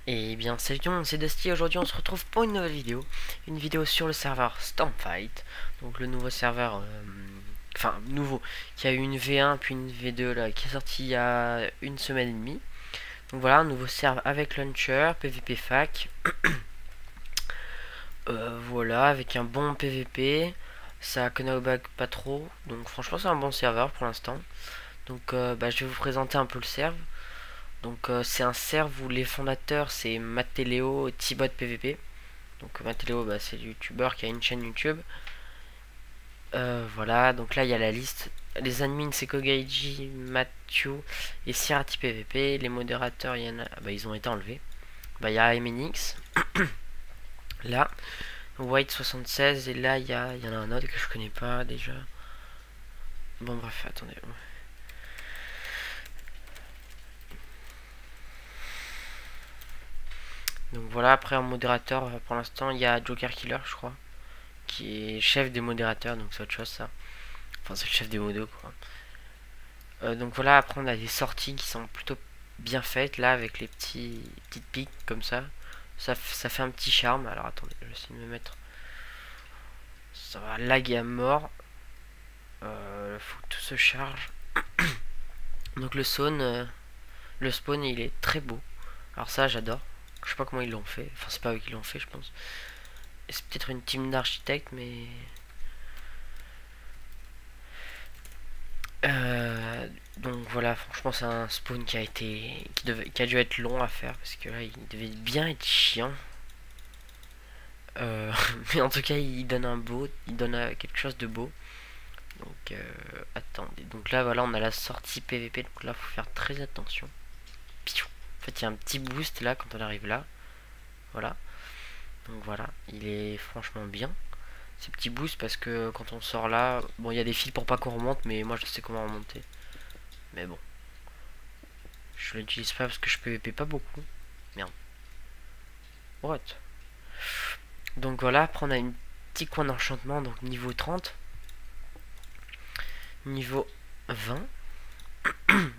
Et bien salut tout le monde, c'est Dusty. Aujourd'hui on se retrouve pour une nouvelle vidéo. Une vidéo sur le serveur Stormfight. Donc le nouveau serveur, enfin nouveau, qui a eu une V1 puis une V2 là, qui est sorti il y a une semaine et demie. Donc voilà, un nouveau serveur avec launcher, PVP fac. Voilà, avec un bon PVP. Ça bug pas trop. Donc franchement c'est un bon serveur pour l'instant. Donc je vais vous présenter un peu le serve. Donc c'est un serve où les fondateurs c'est Matteleo et T-Bot PVP. Donc Matteleo c'est le youtubeur qui a une chaîne YouTube. Voilà, donc là il y a la liste. Les admins c'est Kogaiji, Mathieu et Sirati PVP. Les modérateurs, il y en a, ils ont été enlevés. Il y a MNX. Là, White76 et là il y en a un autre que je connais pas déjà. Bon bref, attendez. Donc voilà, après en modérateur, pour l'instant il y a Joker Killer je crois, qui est chef des modérateurs, donc c'est autre chose ça. Enfin c'est le chef des modos quoi. Donc voilà, après on a des sorties qui sont plutôt bien faites là avec les petites piques comme ça. Ça fait un petit charme. Alors attendez, je vais essayer de me mettre. Ça va laguer à mort. Faut que tout se charge. Donc le spawn il est très beau. Alors ça j'adore. Je sais pas comment ils l'ont fait. Enfin c'est pas eux qui l'ont fait je pense. C'est peut-être une team d'architectes mais... Donc voilà, franchement c'est un spawn qui a dû être long à faire parce que là il devait bien être chiant. Mais en tout cas il donne il donne quelque chose de beau. Donc attendez, donc là voilà on a la sortie PVP, donc là faut faire très attention. En fait il y a un petit boost là quand on arrive là. Voilà. Donc voilà, il est franchement bien. Ces petits boosts parce que quand on sort là, bon il y a des fils pour pas qu'on remonte, mais moi je sais comment remonter. Mais bon. Je l'utilise pas parce que je PVP pas beaucoup. Merde. What? Donc voilà, après on a une petit coin d'enchantement, donc niveau 30. Niveau 20.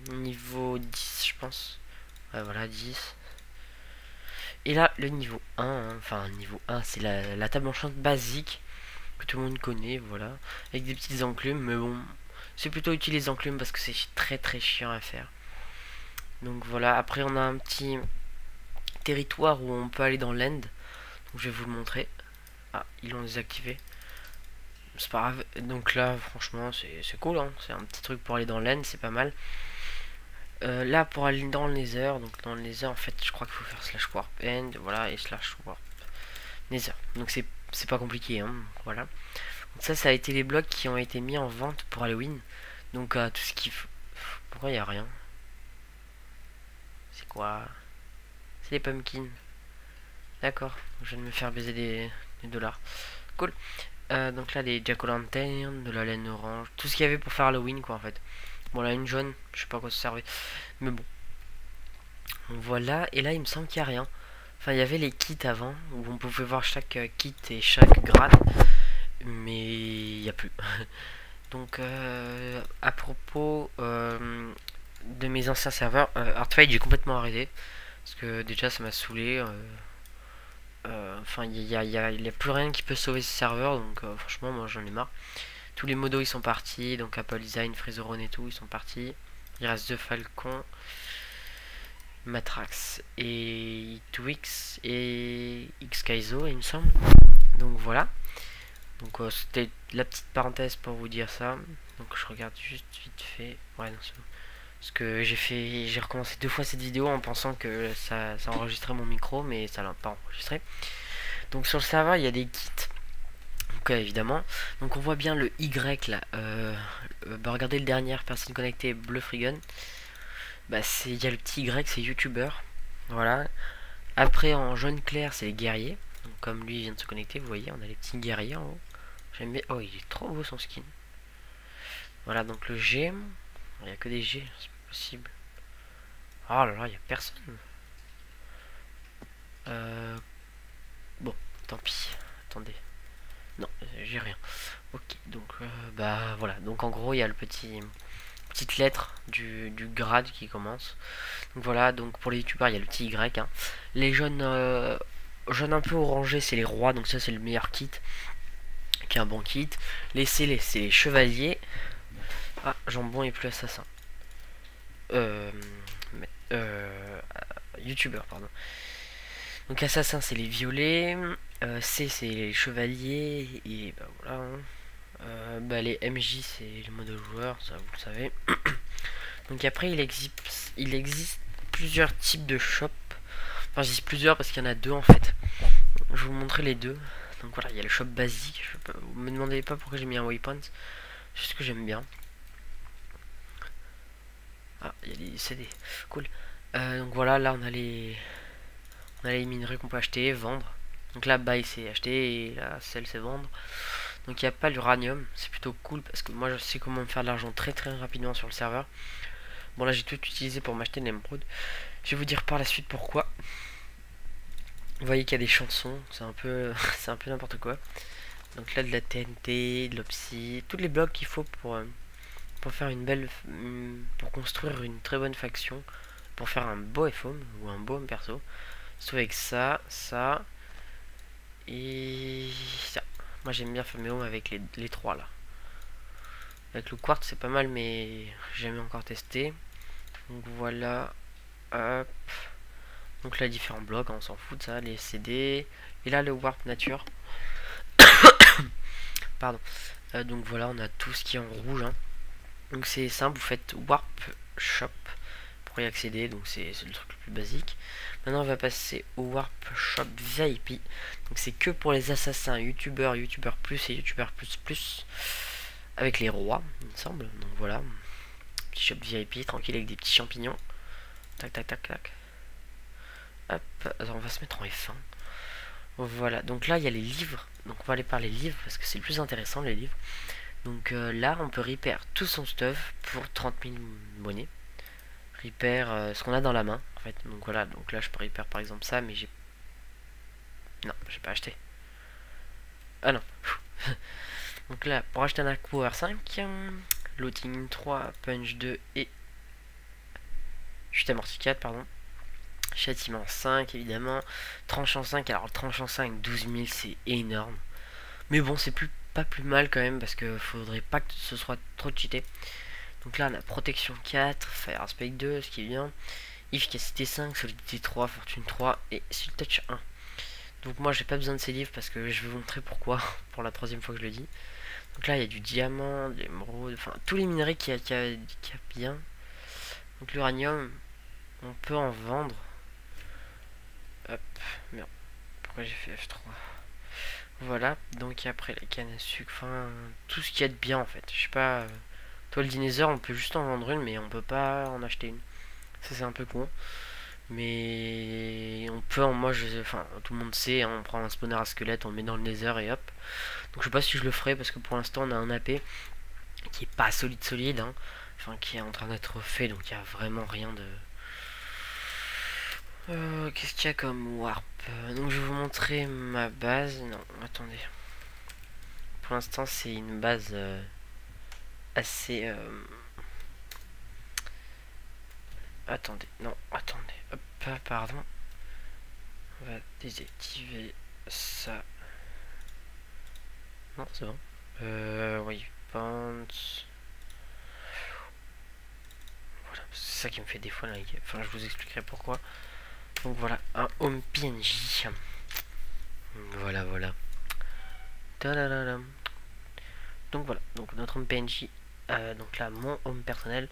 Niveau 10 je pense. Ouais voilà 10. Et là le niveau 1, hein, enfin niveau 1 c'est la table enchante basique que tout le monde connaît, voilà. Avec des petites enclumes, mais bon. C'est plutôt utile les enclumes parce que c'est très chiant à faire. Donc voilà, après on a un petit territoire où on peut aller dans l'end. Donc je vais vous le montrer. Ah, ils l'ont désactivé. C'est pas grave. Donc là, franchement, c'est cool. Hein. C'est un petit truc pour aller dans l'end, c'est pas mal. Là, pour aller dans le nether, donc dans le nether, en fait, je crois qu'il faut faire slash warp end, voilà, et slash warp nether. Donc c'est pas compliqué, hein, voilà. Donc ça a été les blocs qui ont été mis en vente pour Halloween. Donc tout ce qui... Pourquoi il n'y a rien? C'est quoi? C'est des pumpkins. D'accord, je viens de me faire baiser des dollars. Cool. Donc là, les jack-o'-lantern, de la laine orange, tout ce qu'il y avait pour faire Halloween, quoi, en fait. Bon, là, une jaune, je sais pas à quoi ça servait. Mais bon. Voilà, et là, il me semble qu'il n'y a rien. Enfin, il y avait les kits avant, où on pouvait voir chaque kit et chaque grade. Mais il n'y a plus. Donc, à propos de mes anciens serveurs, Hearthfight, j'ai complètement arrêté. Parce que déjà, ça m'a saoulé. Enfin, il y a plus rien qui peut sauver ce serveur. Donc, franchement, moi, j'en ai marre. Tous les modos, ils sont partis. Donc, Apple Design, Freezeron et tout, ils sont partis. Il reste The Falcon, Matrax et Twix et Xkaizo, il me semble. Donc, voilà. Donc c'était la petite parenthèse pour vous dire ça. Donc je regarde juste vite fait. Ouais non c'est bon. Parce que j'ai recommencé 2 fois cette vidéo en pensant que ça enregistrait mon micro, mais ça l'a pas enregistré. Donc sur le serveur il y a des kits. Donc évidemment. Donc on voit bien le Y là. Regardez le dernier personne connectée Bleu Frigun. Il y a le petit Y, c'est youtubeur. Voilà. Après en jaune clair c'est les guerriers. Donc comme lui vient de se connecter, vous voyez, on a les petits guerriers en haut. J'aime bien. Oh, il est trop beau son skin. Voilà, donc le G. Il n'y a que des G, c'est pas possible. Oh là là, il n'y a personne. Bon, tant pis. Attendez. Non, j'ai rien. Ok, donc voilà. Donc en gros, il y a le petit petite lettre du grade qui commence. Donc voilà, donc pour les youtubeurs il y a le petit Y, hein. Les jaunes jaunes un peu orangés c'est les rois, donc ça c'est le meilleur kit, qui est un bon kit. Les C c'est les chevaliers. Ah, jambon et plus assassin. Mais, youtubeur pardon. Donc assassin c'est les violets, C c'est les chevaliers, et bah voilà, hein. Les MJ c'est le mode joueur, ça vous le savez. Donc après il existe plusieurs types de shop. Enfin je dis plusieurs parce qu'il y en a deux en fait. Je vais vous montrer les deux. Donc voilà, il y a le shop basique. Vous me demandez pas pourquoi j'ai mis un waypoint. Juste que j'aime bien. Ah, il y a des CD. Cool. Donc voilà, là on a les minerais qu'on peut acheter, vendre. Donc là buy c'est acheter et là sell c'est vendre. Donc il n'y a pas l'uranium, c'est plutôt cool parce que moi je sais comment me faire de l'argent très rapidement sur le serveur. Bon là j'ai tout utilisé pour m'acheter l'émeraude. Je vais vous dire par la suite pourquoi. Vous voyez qu'il y a des chansons, c'est un peu c'est un peu n'importe quoi. Donc là de la TNT, de l'Opsy, tous les blocs qu'il faut pour faire une belle pour construire une très bonne faction, pour faire un beau FOM ou un beau perso. Se trouve avec ça, ça et ça. Moi j'aime bien faire mes homes avec les trois là. Avec le quartz c'est pas mal mais j'ai jamais encore testé. Donc voilà. Hop. Donc là différents blocs, on s'en fout de ça, les CD. Et là le warp nature. Pardon. Donc voilà, on a tout ce qui est en rouge, hein. Donc c'est simple, vous faites warp shop pour y accéder, donc c'est le truc le plus basique. Maintenant on va passer au warp shop VIP. Donc c'est que pour les assassins, youtubeurs, youtubeurs plus et youtubeurs plus avec les rois, il me semble. Donc voilà, petit shop VIP tranquille avec des petits champignons. Tac tac tac tac. Hop, alors on va se mettre en F1. Voilà, donc là il y a les livres. Donc on va aller par les livres parce que c'est le plus intéressant les livres. Donc là on peut repair tout son stuff pour 30 000 monnaies. Repair ce qu'on a dans la main en fait. Donc voilà, donc là je peux repair par exemple ça mais j'ai... Non, j'ai pas acheté. Ah non. Donc là pour acheter un arc power 5, looting 3, punch 2 et chute amorti 4 pardon. Châtiment 5 évidemment. Tranchant 5, alors le tranchant 5 12 000 c'est énorme. Mais bon c'est pas plus mal quand même parce que faudrait pas que ce soit trop cheaté. Donc là on a protection 4, fire aspect 2 ce qui est bien. Efficacité 5, solidité 3, fortune 3 et skill touch 1. Donc moi j'ai pas besoin de ces livres parce que je vais vous montrer pourquoi pour la troisième fois que je le dis. Donc là il y a du diamant, de l'émeraude, enfin tous les minerais qu'il y a bien. Donc l'uranium on peut en vendre. Hop, merde, pourquoi j'ai fait F3. Voilà, donc après la canne à sucre, enfin tout ce qu'il y a de bien en fait. Je sais pas, toi le dinosaure on peut juste en vendre une mais on peut pas en acheter une. Ça c'est un peu con. Mais on peut, enfin tout le monde sait, hein, on prend un spawner à squelette, on le met dans le nether et hop. Donc je sais pas si je le ferai parce que pour l'instant on a un AP qui est pas solide, hein, enfin qui est en train d'être fait donc il y a vraiment rien de... Qu'est-ce qu'il y a comme warp? Donc je vais vous montrer ma base. Non, attendez. Pour l'instant c'est une base assez... Attendez, non, attendez. Hop, pardon. On va désactiver ça. Non, c'est bon. Oui, pants. Voilà, c'est ça qui me fait des fois là. Enfin, je vous expliquerai pourquoi. Donc voilà, un home PNJ. Voilà, voilà. Tadadadam. Donc voilà, donc notre home PNJ. Donc là, mon home personnel.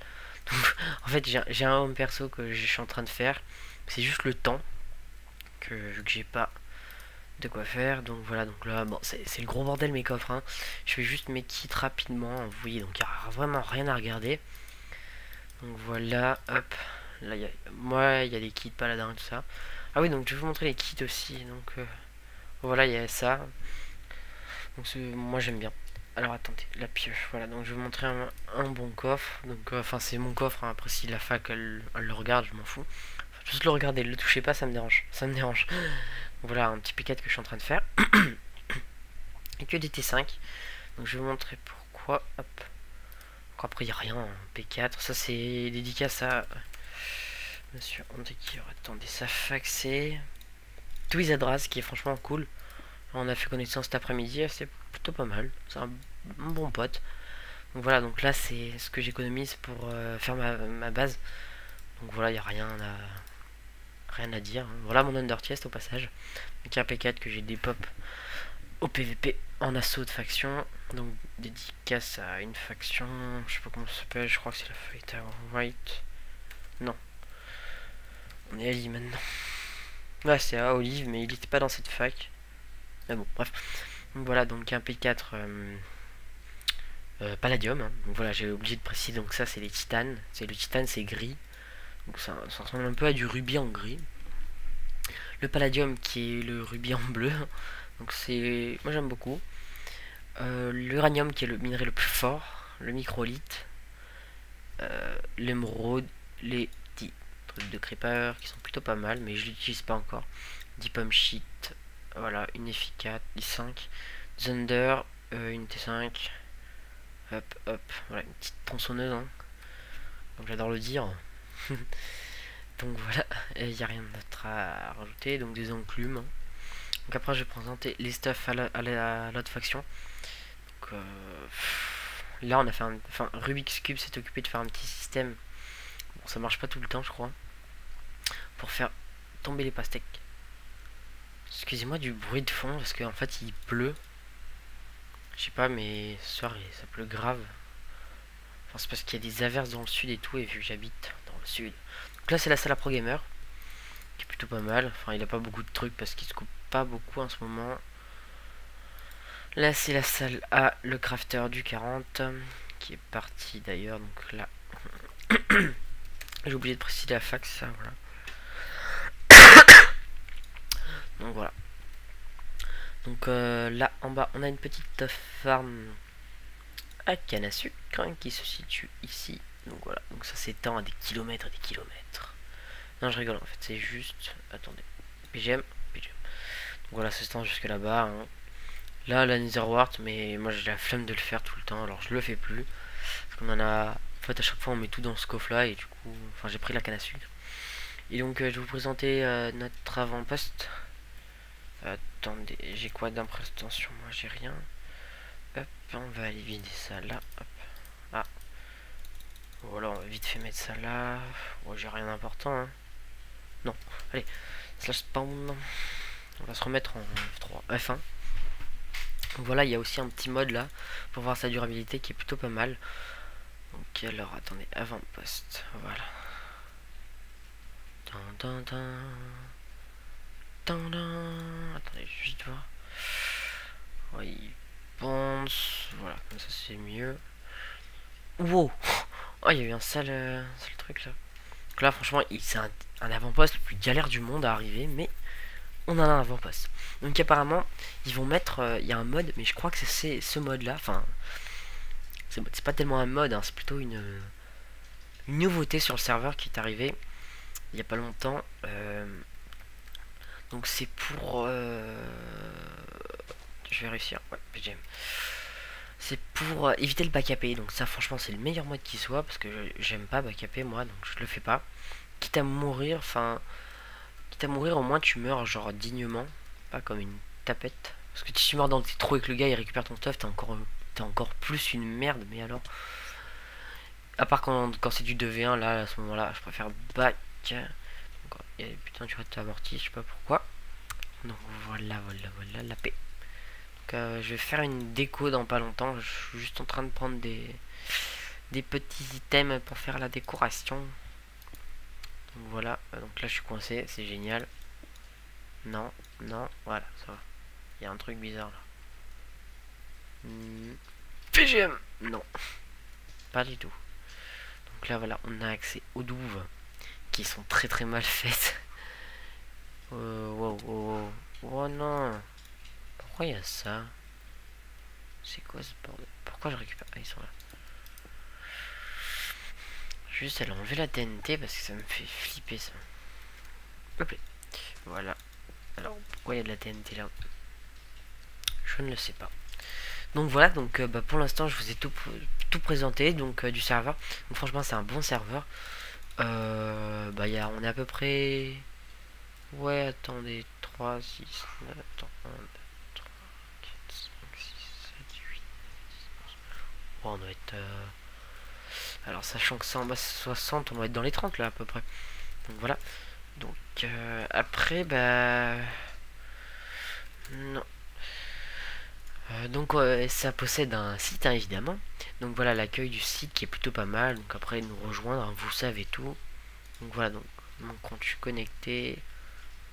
Donc, en fait, j'ai un home perso que je suis en train de faire. C'est juste le temps que vu que j'ai pas de quoi faire. Donc voilà, donc là, bon, c'est le gros bordel mes coffres, hein. Je fais juste mes kits rapidement. Vous voyez, donc il n'y a vraiment rien à regarder. Donc voilà, hop. Là, moi, il y a des kits paladins et tout ça. Ah oui, donc je vais vous montrer les kits aussi. Donc voilà, il y a ça. Donc moi j'aime bien. Alors attendez, la pioche, voilà, donc je vais vous montrer un bon coffre. Donc enfin c'est mon coffre, hein. Après si la fac elle le regarde, je m'en fous. Enfin, juste le regarder, le touchez pas, ça me dérange. Ça me dérange. Donc, voilà un petit piquet que je suis en train de faire. Et que des T5. Donc je vais vous montrer pourquoi. Hop. Après, il n'y a rien. Hein. P4, ça c'est dédicace à monsieur Andekir. Attendez, ça faxé. Twizadras qui est franchement cool. On a fait connaissance cet après-midi, c'est plutôt pas mal. C'est un bon pote. Donc voilà, donc là c'est ce que j'économise pour faire ma base. Donc voilà, il n'y a rien à dire. Voilà mon underchest au passage. Donc un P4 que j'ai des pop au PVP en assaut de faction. Donc dédicace à une faction, je sais pas comment ça s'appelle, je crois que c'est la Fighter White. Non. On est à Lee maintenant. Ouais, c'est à Olive, mais il était pas dans cette fac. Mais bon, bref. Donc voilà, donc un P4 Palladium. Hein. Donc voilà, j'ai oublié de préciser, donc ça c'est les titanes. C'est le titane, c'est gris. Donc ça ressemble un peu à du rubis en gris. Le Palladium qui est le rubis en bleu. Donc c'est... Moi j'aime beaucoup. L'uranium qui est le minerai le plus fort. Le microlithe. L'émeraude. Les petits trucs de creeper qui sont plutôt pas mal. Mais je l'utilise pas encore. Deepom sheet. Voilà, une F4, I5. Thunder. Une T5. Hop, hop. Voilà, une petite tronçonneuse. Hein. Comme j'adore le dire. Donc voilà, il n'y a rien d'autre à rajouter. Donc des enclumes. Donc après je vais présenter les stuff à l'autre faction. Donc là on a fait un... Enfin Rubik's Cube s'est occupé de faire un petit système. Bon ça marche pas tout le temps je crois. Pour faire tomber les pastèques. Excusez-moi du bruit de fond parce qu'en fait il pleut. Je sais pas mais ce soir ça pleut grave. Enfin c'est parce qu'il y a des averses dans le sud et tout et vu que j'habite dans le sud. Donc là c'est la salle à pro gamer. Qui est plutôt pas mal. Enfin il a pas beaucoup de trucs parce qu'il se coupe pas beaucoup en ce moment. Là c'est la salle A, le crafter du 40 qui est parti d'ailleurs. Donc là j'ai oublié de préciser la fac, ça voilà. Donc voilà. Donc là en bas on a une petite farm à canne à sucre hein, qui se situe ici. Donc voilà, donc ça s'étend à des kilomètres et des kilomètres. Non je rigole en fait, c'est juste... Attendez. BGM. Donc voilà, ça s'étend jusque là-bas. Hein. Là la Netherwart, mais moi j'ai la flemme de le faire tout le temps, alors je le fais plus. Parce qu'on en a... En fait à chaque fois on met tout dans ce coffre là et du coup... Enfin j'ai pris la canne à sucre. Et donc je vais vous présenter notre avant-poste. Attendez, j'ai quoi d'imprestation? Moi j'ai rien. Hop, on va aller vider ça là. Hop. Ah. Voilà, on va vite fait mettre ça là. Oh, j'ai rien d'important. Hein. Non. Allez. Slash spawn. On va se remettre en F3. F1. Donc voilà, il y a aussi un petit mode là. Pour voir sa durabilité qui est plutôt pas mal. Donc alors, attendez. Avant-poste. Voilà. Attendez, juste voir. Ouais, il pense. Voilà, comme ça c'est mieux. Wow! Oh, il y a eu un sale truc là. Donc là, franchement, c'est un avant-poste le plus galère du monde à arriver, mais on a un avant-poste. Donc apparemment, ils vont mettre. Il y a un mode, mais je crois que c'est ce mode-là. Enfin, c'est pas tellement un mode, hein, c'est plutôt une nouveauté sur le serveur qui est arrivée il y a pas longtemps. Donc c'est pour... je vais réussir. Ouais, PGM. C'est pour éviter le backupé. Donc ça franchement c'est le meilleur mode qui soit. Parce que j'aime pas backupé moi. Donc je le fais pas. Quitte à mourir. Enfin... Quitte à mourir au moins tu meurs genre dignement. Pas comme une tapette. Parce que si tu meurs dans tes trous et que le gars il récupère ton stuff. T'es encore plus une merde. Mais alors... À part quand c'est du 2v1 là à ce moment là. Je préfère back. Et putain tu vas t'amortir, je sais pas pourquoi. Donc voilà la paix. Donc je vais faire une déco dans pas longtemps. Je suis juste en train de prendre des petits items pour faire la décoration. Donc voilà, donc là je suis coincé, c'est génial. Non, voilà, ça va. Il y a un truc bizarre là. PGM. Non, pas du tout. Donc là voilà, on a accès aux douves qui sont très mal faites. Wow. Oh non. Pourquoi il y a ça? C'est quoi ce bordel? Pourquoi je récupère? Ah, ils sont là. Juste, elle a enlevé la TNT parce que ça me fait flipper ça. Hop là. Voilà. Alors, pourquoi il y a de la TNT là? Je ne le sais pas. Donc voilà, donc bah, pour l'instant je vous ai tout présenté donc du serveur. Donc franchement c'est un bon serveur. Bah on est à peu près... Ouais, attendez, 3 6 9 attends, 1, 2, 3, 4, 5, 6, 7, 8, 10, 11. Oh, on doit être... Alors sachant que ça en bas c'est 60, on doit être dans les 30 là à peu près. Donc voilà. Donc après, bah... Non. Donc ça possède un site hein, évidemment. Donc voilà l'accueil du site qui est plutôt pas mal. Donc après nous rejoindre, hein, vous savez tout. Donc voilà, donc mon compte je suis connecté.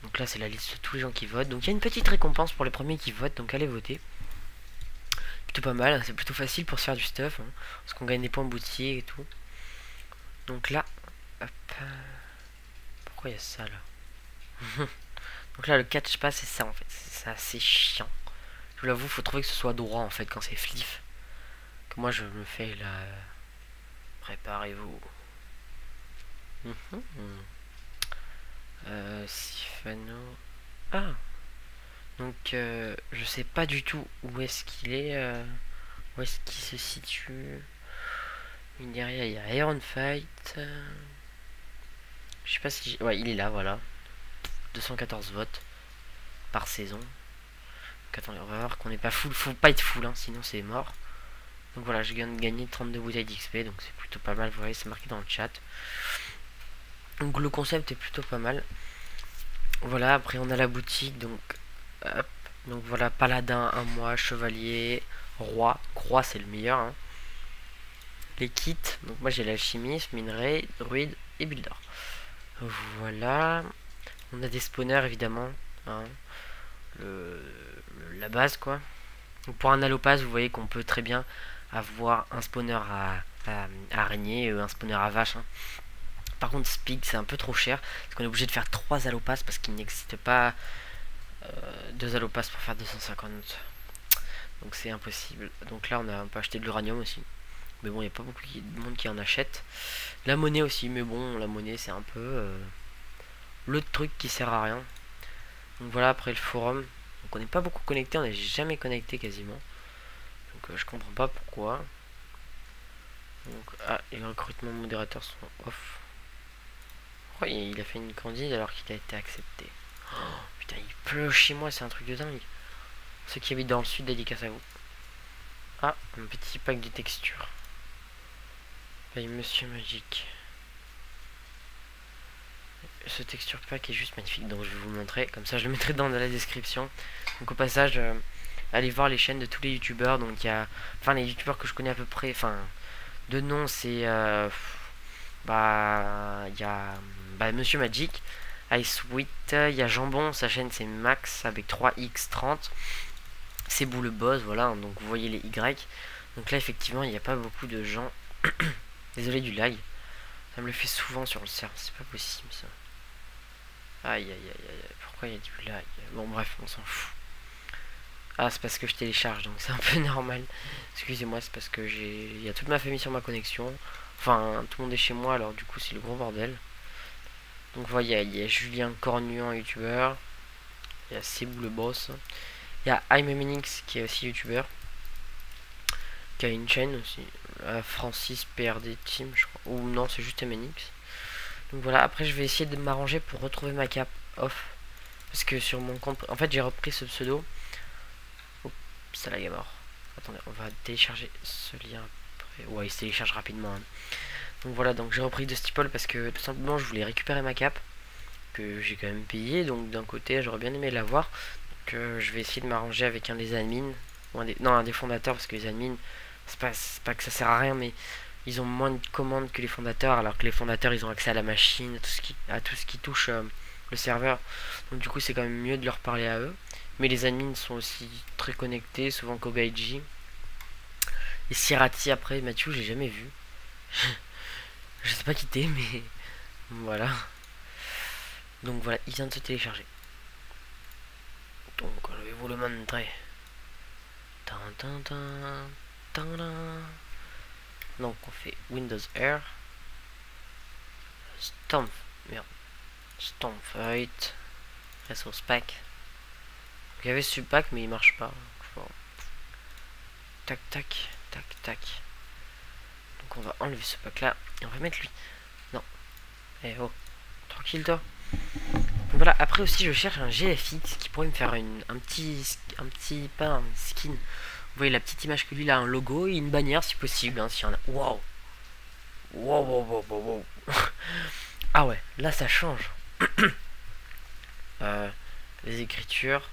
Donc là c'est la liste de tous les gens qui votent. Donc il y a une petite récompense pour les premiers qui votent. Donc allez voter. Plutôt pas mal, hein, c'est plutôt facile pour se faire du stuff. Hein, parce qu'on gagne des points boutique et tout. Donc là, hop. Pourquoi il y a ça là? Donc là le catch pas c'est ça en fait. C'est assez chiant. Je vous l'avoue, faut trouver que ce soit droit en fait quand c'est flif. Que moi je me fais là. Préparez-vous. Sifano. Ah. Donc je sais pas du tout où est-ce qu'il est. Où est-ce qu'il se situe. Mais derrière il y a Iron Fight. Je sais pas si... Ouais il est là voilà. 214 votes par saison. Donc attendez on va voir qu'on n'est pas full. Faut pas être full hein, sinon c'est mort. Donc voilà je viens de gagner 32 bouteilles d'XP. Donc c'est plutôt pas mal. Vous voyez c'est marqué dans le chat. Donc le concept est plutôt pas mal. Voilà après on a la boutique donc... Hop. Donc voilà, paladin, un mois, chevalier, roi. Roi c'est le meilleur. Hein. Les kits, donc moi j'ai l'alchimiste, minerai, druide et builder. Voilà. On a des spawners évidemment. Hein. La base quoi. Donc pour un allopass, vous voyez qu'on peut très bien avoir un spawner à araignée et un spawner à vache. Hein. Par contre speed c'est un peu trop cher. Parce qu'on est obligé de faire 3 allopass parce qu'il n'existe pas 2 allopass pour faire 250. Donc c'est impossible. Donc là on peut acheter de l'uranium aussi. Mais bon il n'y a pas beaucoup de monde qui en achète. La monnaie aussi. Mais bon la monnaie c'est un peu le truc qui sert à rien. Donc voilà après le forum. Donc on n'est pas beaucoup connecté. On n'est jamais connecté quasiment. Donc je comprends pas pourquoi. Donc les recrutements modérateurs sont off. Pourquoi il a fait une candide alors qu'il a été accepté. Oh, putain il pleut chez moi c'est un truc de dingue. Ceux qui habitent dans le sud dédicace à vous. Ah un petit pack de textures. Paye Monsieur Magique. Ce texture pack est juste magnifique donc je vais vous montrer. Comme ça je le mettrai dans la description. Donc au passage allez voir les chaînes de tous les youtubeurs. Donc il y a... Enfin les youtubeurs que je connais à peu près. Enfin de nom c'est... bah il y a Monsieur Magic. Ice Sweet. Il y a Jambon. Sa chaîne c'est Max avec 3x30. C'est Bou le boss. Voilà donc vous voyez les Y. Donc là effectivement il n'y a pas beaucoup de gens. Désolé du lag. Ça me le fait souvent sur le serveur. C'est pas possible ça. Aïe aïe aïe aïe. Pourquoi il y a du lag? Bon bref, on s'en fout. Ah c'est parce que je télécharge donc c'est un peu normal. Excusez-moi, c'est parce que il y a toute ma famille sur ma connexion. Enfin tout le monde est chez moi alors du coup c'est le gros bordel. Donc vous voyez, il y a Julien Cornuan youtubeur. Il y a Sebou le boss. Il y a IMMNX qui est aussi youtubeur. Qui a une chaîne aussi. Francis PRD Team je crois. Ou non c'est juste MNX. Donc voilà, après je vais essayer de m'arranger pour retrouver ma cape off. Parce que sur mon compte... En fait j'ai repris ce pseudo. Oups, ça lag est mort. Attendez, on va télécharger ce lien après. Ouais, il se télécharge rapidement. Hein. Donc voilà, donc j'ai repris de Steeple parce que tout simplement je voulais récupérer ma cape. Que j'ai quand même payé. Donc d'un côté j'aurais bien aimé l'avoir. Donc je vais essayer de m'arranger avec un des admins. Ou un des fondateurs parce que les admins, c'est pas que ça sert à rien mais... Ils ont moins de commandes que les fondateurs, alors que les fondateurs ils ont accès à la machine, à tout ce qui touche le serveur. Donc du coup c'est quand même mieux de leur parler à eux. Mais les admins sont aussi très connectés, souvent Kogaiji. Et Sirati après, Mathieu j'ai jamais vu. Je sais pas qui t'es mais voilà. Donc voilà, il vient de se télécharger. Donc je vais vous le montrer. Donc on fait Windows R. Storm. Merde. Stormfight. Resource pack. Il y avait ce pack mais il marche pas. tac, tac, tac, tac. Donc on va enlever ce pack là et on va mettre lui. Non. Eh oh, tranquille toi. Donc voilà, après aussi je cherche un GFX qui pourrait me faire un petit, pas un skin. Vous voyez la petite image que lui, il a un logo et une bannière si possible, hein, s'il y en a. Waouh. Wow, wow, wow, wow, wow. Ah ouais, là ça change. Les écritures.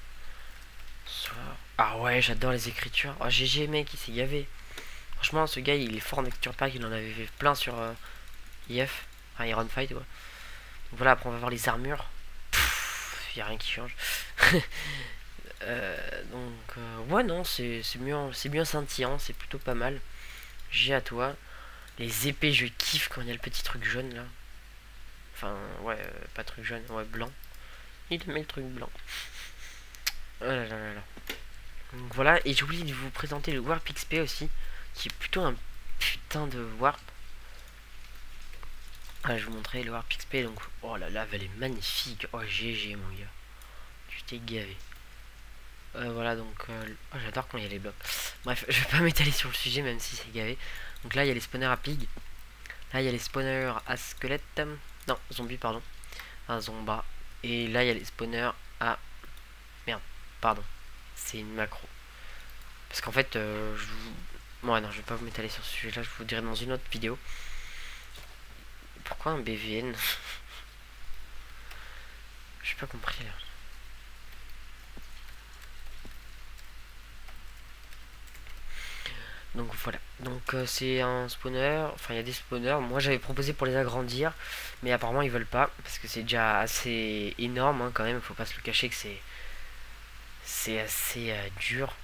Ah ouais, j'adore les écritures. Oh, GG mec, il s'est gavé. Franchement, ce gars, il est fort en écriture pack. Il en avait fait plein sur IF, enfin Iron Fight. Ouais. Donc voilà, après on va voir les armures. Il n'y a rien qui change. Ouais, non, c'est bien scintillant, c'est plutôt pas mal. J'ai à toi. Les épées, je kiffe quand il y a le petit truc jaune là. Enfin, ouais, pas truc jaune, ouais, blanc. Il met le truc blanc. Oh là là là là. Donc voilà, et j'ai oublié de vous présenter le Warp XP aussi, qui est plutôt un putain de Warp. Ah, je vous montrer le Warp XP, donc, oh la lave, elle est magnifique. Oh, GG, mon gars. Tu t'es gavé. Voilà, donc, oh, j'adore quand il y a les blocs. Bref, je vais pas m'étaler sur le sujet, même si c'est gavé. Donc là, il y a les spawners à pig. Là, il y a les spawners à squelette. Non, zombie, pardon. Un zomba. Et là, il y a les spawners à... Merde, pardon. C'est une macro. Parce qu'en fait, je vous... Ouais, non, je vais pas vous m'étaler sur ce sujet-là. Je vous dirai dans une autre vidéo. Pourquoi un BVN? J'ai pas compris, là. Donc voilà, donc c'est un spawner, enfin il y a des spawners, moi j'avais proposé pour les agrandir, mais apparemment ils veulent pas, parce que c'est déjà assez énorme hein, quand même, faut pas se le cacher que c'est assez dur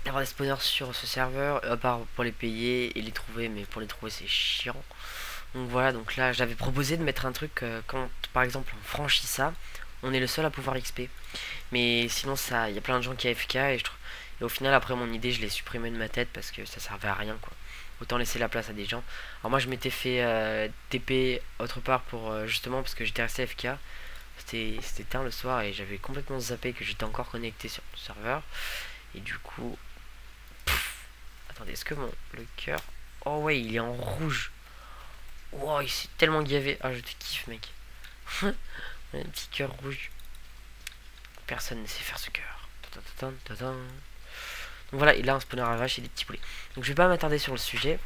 d'avoir des spawners sur ce serveur, à part pour les payer et les trouver, mais pour les trouver c'est chiant. Donc voilà, donc là j'avais proposé de mettre un truc, quand par exemple on franchit ça, on est le seul à pouvoir XP, mais sinon ça, il y a plein de gens qui AFK et je trouve... Et au final, après mon idée, je l'ai supprimé de ma tête parce que ça servait à rien, quoi. Autant laisser la place à des gens. Alors moi, je m'étais fait TP autre part pour justement parce que j'étais resté AFK. C'était tard le soir et j'avais complètement zappé que j'étais encore connecté sur le serveur. Et du coup... Attendez, est-ce que le cœur... Oh ouais, il est en rouge. Wow, il s'est tellement gavé. Ah, je te kiffe, mec. Un petit cœur rouge. Personne ne sait faire ce cœur. Donc voilà, il a un spawner à vache et des petits poulets. Donc je vais pas m'attarder sur le sujet.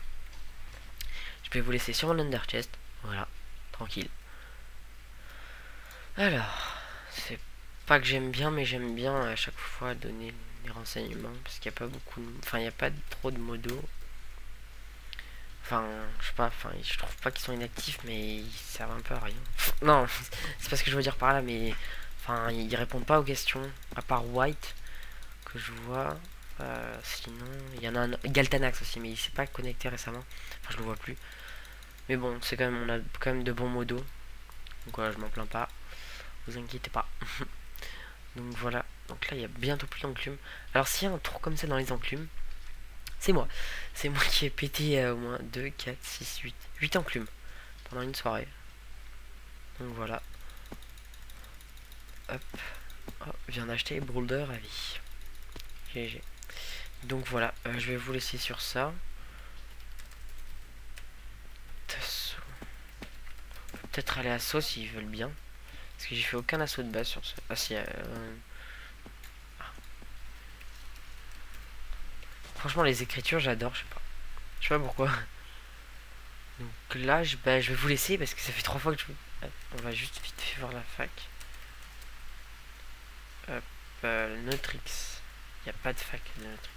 Je vais vous laisser sur mon under chest. Voilà, tranquille. Alors, c'est pas que j'aime bien, mais j'aime bien à chaque fois donner des renseignements. Parce qu'il n'y a pas beaucoup de... Enfin, il n'y a pas trop de modos. Enfin, je sais pas, enfin, je trouve pas qu'ils sont inactifs, mais ils servent un peu à rien. Non, c'est pas ce que je veux dire par là, mais... Enfin, ils répondent pas aux questions, à part White, que je vois... sinon, il y en a un Galtanax aussi, mais il s'est pas connecté récemment. Enfin, je le vois plus. Mais bon, c'est quand même, on a quand même de bons modos. Donc voilà, je m'en plains pas. Vous inquiétez pas. Donc voilà. Donc là, il y a bientôt plus d'enclumes. Alors, s'il y a un trou comme ça dans les enclumes, c'est moi. C'est moi qui ai pété au moins 2, 4, 6, 8. 8 enclumes pendant une soirée. Donc voilà. Hop. Oh, je viens d'acheter Boulder à vie. GG. Donc voilà, je vais vous laisser sur ça. Peut-être aller à assaut s'ils veulent bien. Parce que j'ai fait aucun assaut de base sur ce. Ah si. Franchement, les écritures, j'adore, je sais pas. Je sais pas pourquoi. Donc là, je vais vous laisser parce que ça fait 3 fois que je... On va juste vite fait voir la fac. Hop, Neutrix. Il n'y a pas de fac de Neutrix.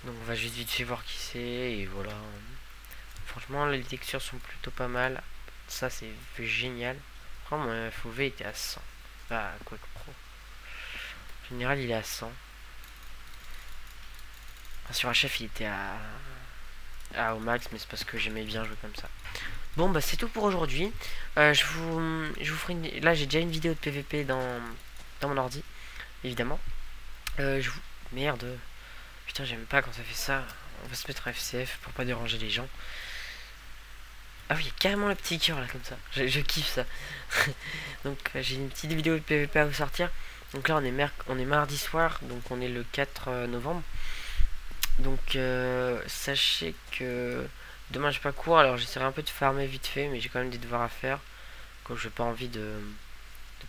Donc on va juste vite fait voir qui c'est et voilà. Franchement les textures sont plutôt pas mal. Ça c'est génial. Franchement mon FOV était à 100. Ah Quake Pro. En général il est à 100. Enfin, sur HF il était au max, mais c'est parce que j'aimais bien jouer comme ça. Bon bah c'est tout pour aujourd'hui. Je vous ferai une... Là j'ai déjà une vidéo de PVP dans mon ordi. Évidemment. Merde. Putain, j'aime pas quand ça fait ça. On va se mettre à FCF pour pas déranger les gens. Ah oui, carrément le petit cœur là comme ça. Je kiffe ça. Donc j'ai une petite vidéo de PVP à vous sortir. Donc là on est mardi soir, donc on est le 4 novembre. Donc sachez que demain j'ai pas cours, alors j'essaierai un peu de farmer vite fait, mais j'ai quand même des devoirs à faire. Comme j'ai pas envie de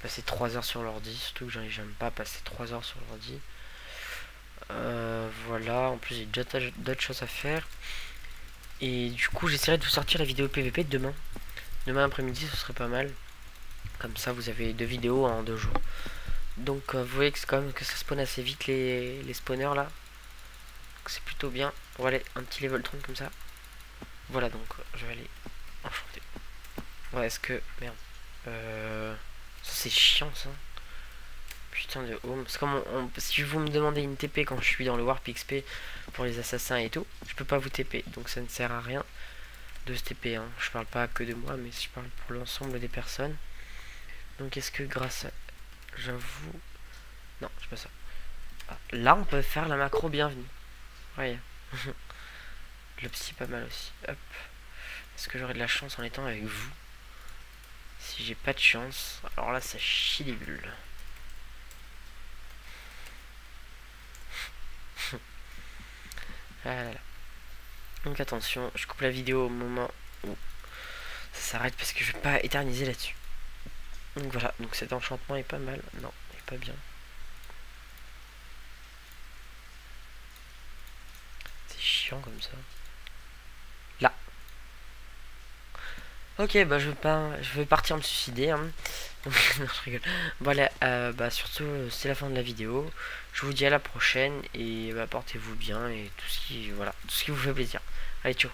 passer 3 heures sur l'ordi, surtout que j'aime pas passer 3 heures sur l'ordi. Voilà, en plus j'ai déjà d'autres choses à faire. Et du coup j'essaierai de vous sortir la vidéo PVP demain. Demain après-midi ce serait pas mal. Comme ça vous avez 2 vidéos en 2 jours. Donc vous voyez que c'est quand même que ça spawn assez vite les spawners là. C'est plutôt bien. On va aller un petit level 30 comme ça. Voilà, donc je vais aller enchanter. Ouais, est-ce que... Merde. Ça c'est chiant ça. Putain de home. C'est comme si vous me demandez une TP quand je suis dans le Warp XP pour les assassins et tout, je peux pas vous TP. Donc ça ne sert à rien de se TP. Hein. Je parle pas que de moi, mais je parle pour l'ensemble des personnes. Donc est-ce que grâce à... J'avoue... Non, c'est pas ça. Ah, là on peut faire la macro bienvenue. Ouais. Le psy pas mal aussi. Hop. Est-ce que j'aurai de la chance en étant avec vous? Si j'ai pas de chance, alors là ça chie des bulles. Ah là là. Donc attention, je coupe la vidéo au moment où ça s'arrête parce que je vais pas éterniser là-dessus. Donc voilà, donc cet enchantement est pas mal. Non, il est pas bien. C'est chiant comme ça. Là. Ok, bah je vais partir me suicider. Hein. Non, je rigole. Voilà, bah surtout c'est la fin de la vidéo. Je vous dis à la prochaine et bah, portez-vous bien et tout ce qui, voilà, tout ce qui vous fait plaisir. Allez, ciao.